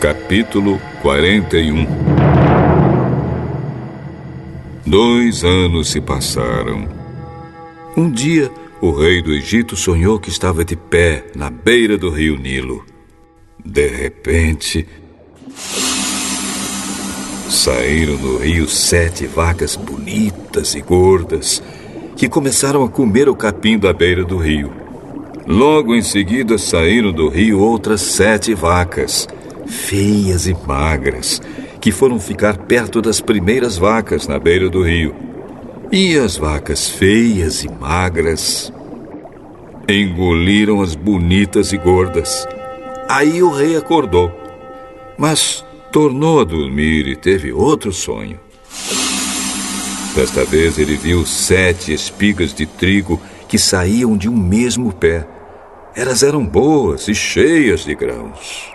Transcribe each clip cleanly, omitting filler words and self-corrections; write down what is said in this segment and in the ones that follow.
Capítulo 41. 2 anos se passaram. Um dia, o rei do Egito sonhou que estava de pé na beira do rio Nilo. De repente, saíram no rio 7 vacas bonitas e gordas, que começaram a comer o capim da beira do rio. Logo em seguida, saíram do rio outras 7 vacas, feias e magras, que foram ficar perto das primeiras vacas na beira do rio. E as vacas feias e magras engoliram as bonitas e gordas. Aí o rei acordou, mas tornou a dormir e teve outro sonho. Desta vez ele viu 7 espigas de trigo que saíam de um mesmo pé. Elas eram boas e cheias de grãos.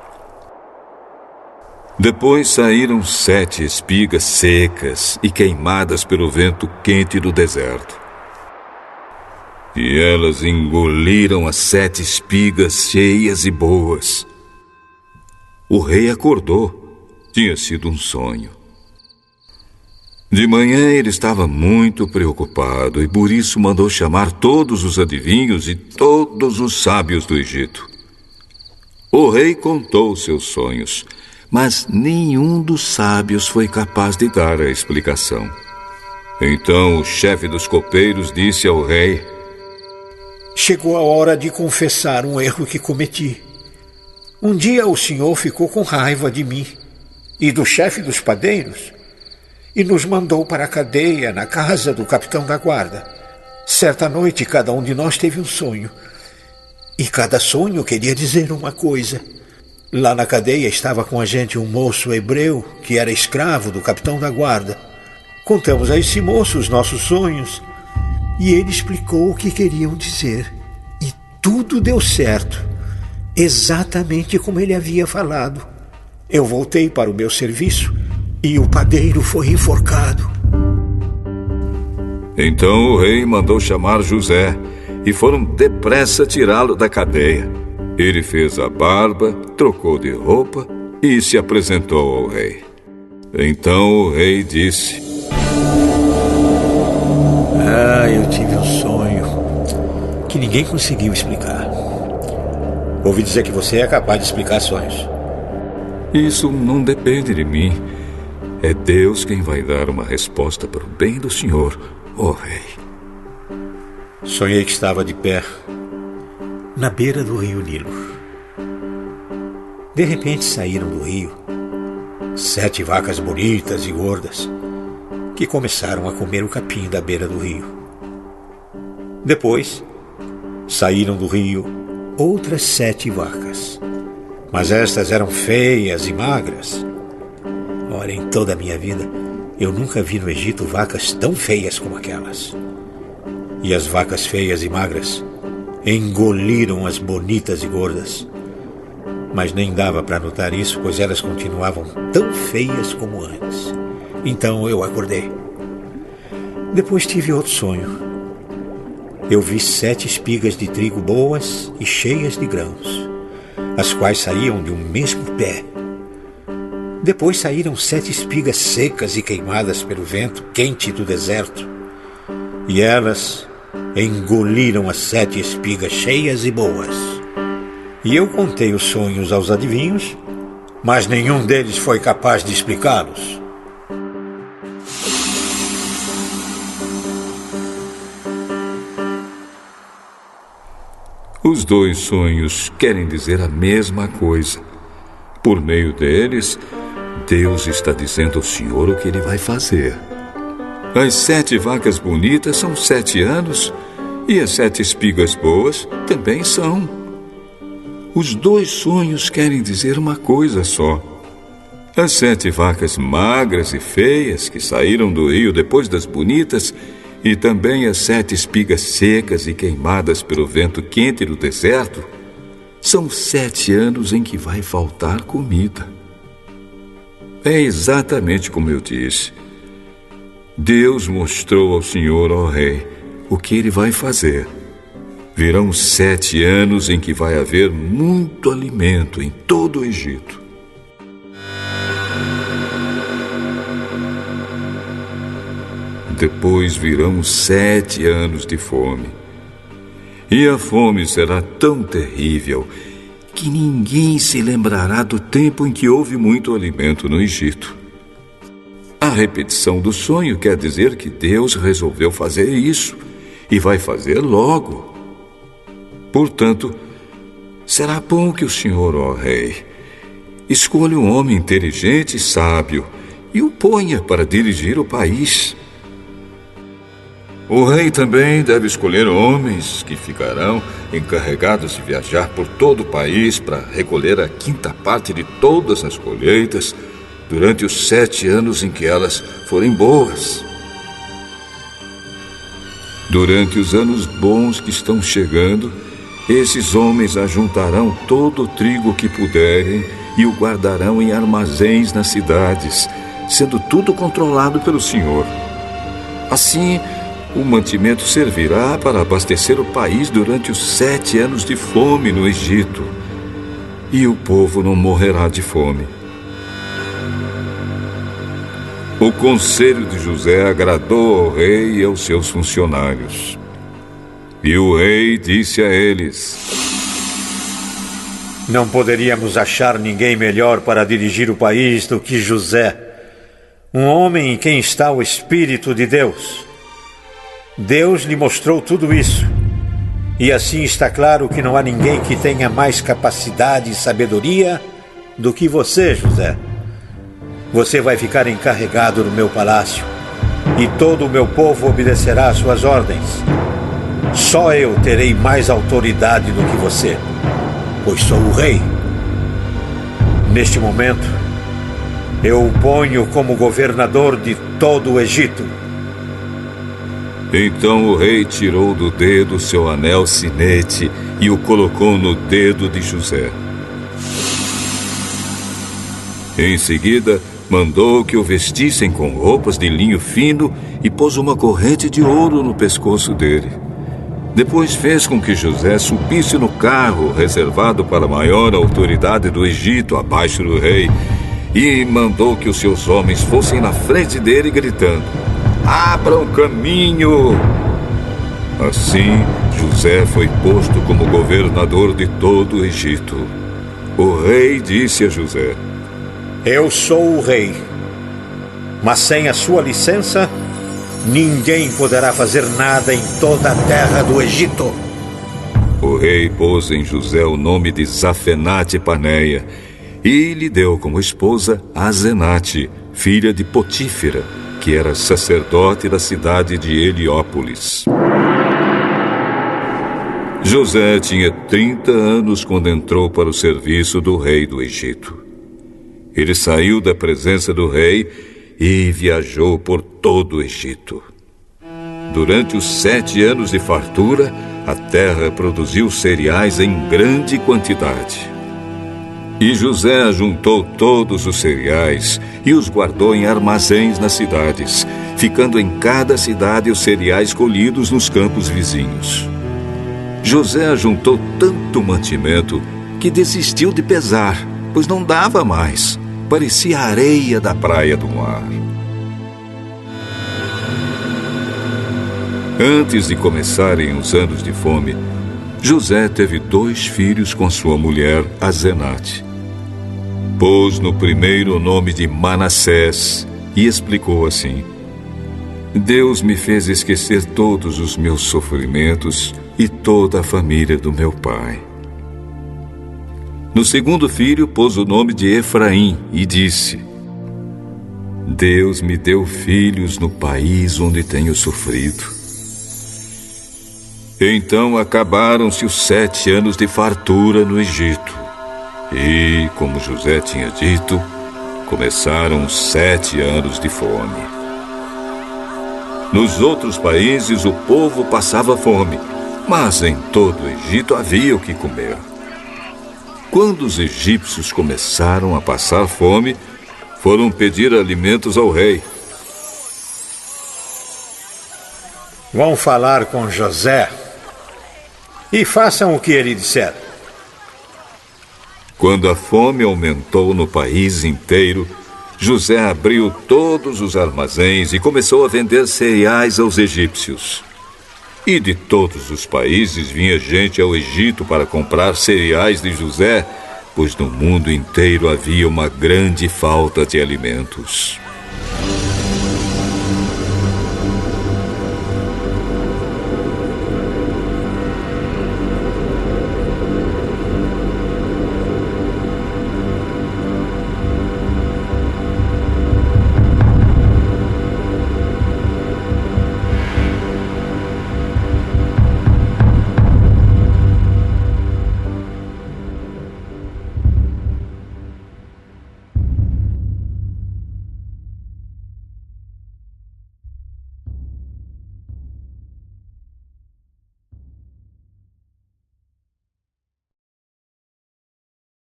Depois saíram 7 espigas secas e queimadas pelo vento quente do deserto. E elas engoliram as 7 espigas cheias e boas. O rei acordou. Tinha sido um sonho. De manhã ele estava muito preocupado e por isso mandou chamar todos os adivinhos e todos os sábios do Egito. O rei contou seus sonhos, mas nenhum dos sábios foi capaz de dar a explicação. Então o chefe dos copeiros disse ao rei: Chegou a hora de confessar um erro que cometi. Um dia o senhor ficou com raiva de mim e do chefe dos padeiros e nos mandou para a cadeia na casa do capitão da guarda. Certa noite, cada um de nós teve um sonho. E cada sonho queria dizer uma coisa. Lá na cadeia estava com a gente um moço hebreu que era escravo do capitão da guarda. Contamos a esse moço os nossos sonhos e ele explicou o que queriam dizer. E tudo deu certo, exatamente como ele havia falado. Eu voltei para o meu serviço e o padeiro foi enforcado. Então o rei mandou chamar José e foram depressa tirá-lo da cadeia. Ele fez a barba, trocou de roupa e se apresentou ao rei. Então o rei disse: Eu tive um sonho que ninguém conseguiu explicar. Ouvi dizer que você é capaz de explicar sonhos. Isso não depende de mim. É Deus quem vai dar uma resposta para o bem do senhor, ó rei. Sonhei que estava de pé na beira do rio Nilo. De repente saíram do rio 7 vacas bonitas e gordas que começaram a comer o capim da beira do rio. Depois saíram do rio outras 7 vacas, mas estas eram feias e magras. Ora, em toda a minha vida, eu nunca vi no Egito vacas tão feias como aquelas. E as vacas feias e magras engoliram as bonitas e gordas. Mas nem dava para notar isso, pois elas continuavam tão feias como antes. Então eu acordei. Depois tive outro sonho. Eu vi 7 espigas de trigo boas e cheias de grãos, as quais saíam de um mesmo pé. Depois saíram 7 espigas secas e queimadas pelo vento quente do deserto. E elas engoliram as 7 espigas cheias e boas. E eu contei os sonhos aos adivinhos, mas nenhum deles foi capaz de explicá-los. Os 2 sonhos querem dizer a mesma coisa. Por meio deles, Deus está dizendo ao senhor o que ele vai fazer. As 7 vacas bonitas são 7 anos e as 7 espigas boas também são. Os 2 sonhos querem dizer uma coisa só. As 7 vacas magras e feias que saíram do rio depois das bonitas e também as 7 espigas secas e queimadas pelo vento quente do deserto são 7 anos em que vai faltar comida. É exatamente como eu disse. Deus mostrou ao senhor, ó rei, o que ele vai fazer. Virão 7 anos em que vai haver muito alimento em todo o Egito. Depois virão 7 anos de fome. E a fome será tão terrível que ninguém se lembrará do tempo em que houve muito alimento no Egito. A repetição do sonho quer dizer que Deus resolveu fazer isso e vai fazer logo. Portanto, será bom que o senhor, ó rei, escolha um homem inteligente e sábio e o ponha para dirigir o país. O rei também deve escolher homens que ficarão encarregados de viajar por todo o país para recolher a 5ª parte de todas as colheitas durante os 7 anos em que elas forem boas. Durante os anos bons que estão chegando, esses homens ajuntarão todo o trigo que puderem e o guardarão em armazéns nas cidades, sendo tudo controlado pelo Senhor. Assim, o mantimento servirá para abastecer o país durante os 7 anos de fome no Egito, e o povo não morrerá de fome. O conselho de José agradou ao rei e aos seus funcionários. E o rei disse a eles: Não poderíamos achar ninguém melhor para dirigir o país do que José, um homem em quem está o Espírito de Deus. Deus lhe mostrou tudo isso, e assim está claro que não há ninguém que tenha mais capacidade e sabedoria do que você, José. Você vai ficar encarregado no meu palácio, e todo o meu povo obedecerá às suas ordens. Só eu terei mais autoridade do que você, pois sou o rei. Neste momento, eu o ponho como governador de todo o Egito. Então o rei tirou do dedo seu anel sinete e o colocou no dedo de José. Em seguida, mandou que o vestissem com roupas de linho fino e pôs uma corrente de ouro no pescoço dele. Depois fez com que José subisse no carro reservado para a maior autoridade do Egito, abaixo do rei, e mandou que os seus homens fossem na frente dele gritando: Abram caminho! Assim, José foi posto como governador de todo o Egito. O rei disse a José: Eu sou o rei, mas sem a sua licença, ninguém poderá fazer nada em toda a terra do Egito. O rei pôs em José o nome de Zafenate-Paneia e lhe deu como esposa Azenate, filha de Potífera, que era sacerdote da cidade de Heliópolis. José tinha 30 anos quando entrou para o serviço do rei do Egito. Ele saiu da presença do rei e viajou por todo o Egito. Durante os 7 anos de fartura, a terra produziu cereais em grande quantidade. E José ajuntou todos os cereais e os guardou em armazéns nas cidades, ficando em cada cidade os cereais colhidos nos campos vizinhos. José ajuntou tanto mantimento que desistiu de pesar, pois não dava mais. Parecia a areia da praia do mar. Antes de começarem os anos de fome, José teve 2 filhos com sua mulher, Azenate. Pôs no primeiro o nome de Manassés e explicou assim: Deus me fez esquecer todos os meus sofrimentos e toda a família do meu pai. No segundo filho, pôs o nome de Efraim e disse: Deus me deu filhos no país onde tenho sofrido. Então acabaram-se os 7 anos de fartura no Egito. E, como José tinha dito, começaram os 7 anos de fome. Nos outros países o povo passava fome, mas em todo o Egito havia o que comer. Quando os egípcios começaram a passar fome, foram pedir alimentos ao rei. Vão falar com José e façam o que ele disser. Quando a fome aumentou no país inteiro, José abriu todos os armazéns e começou a vender cereais aos egípcios. E de todos os países vinha gente ao Egito para comprar cereais de José, pois no mundo inteiro havia uma grande falta de alimentos.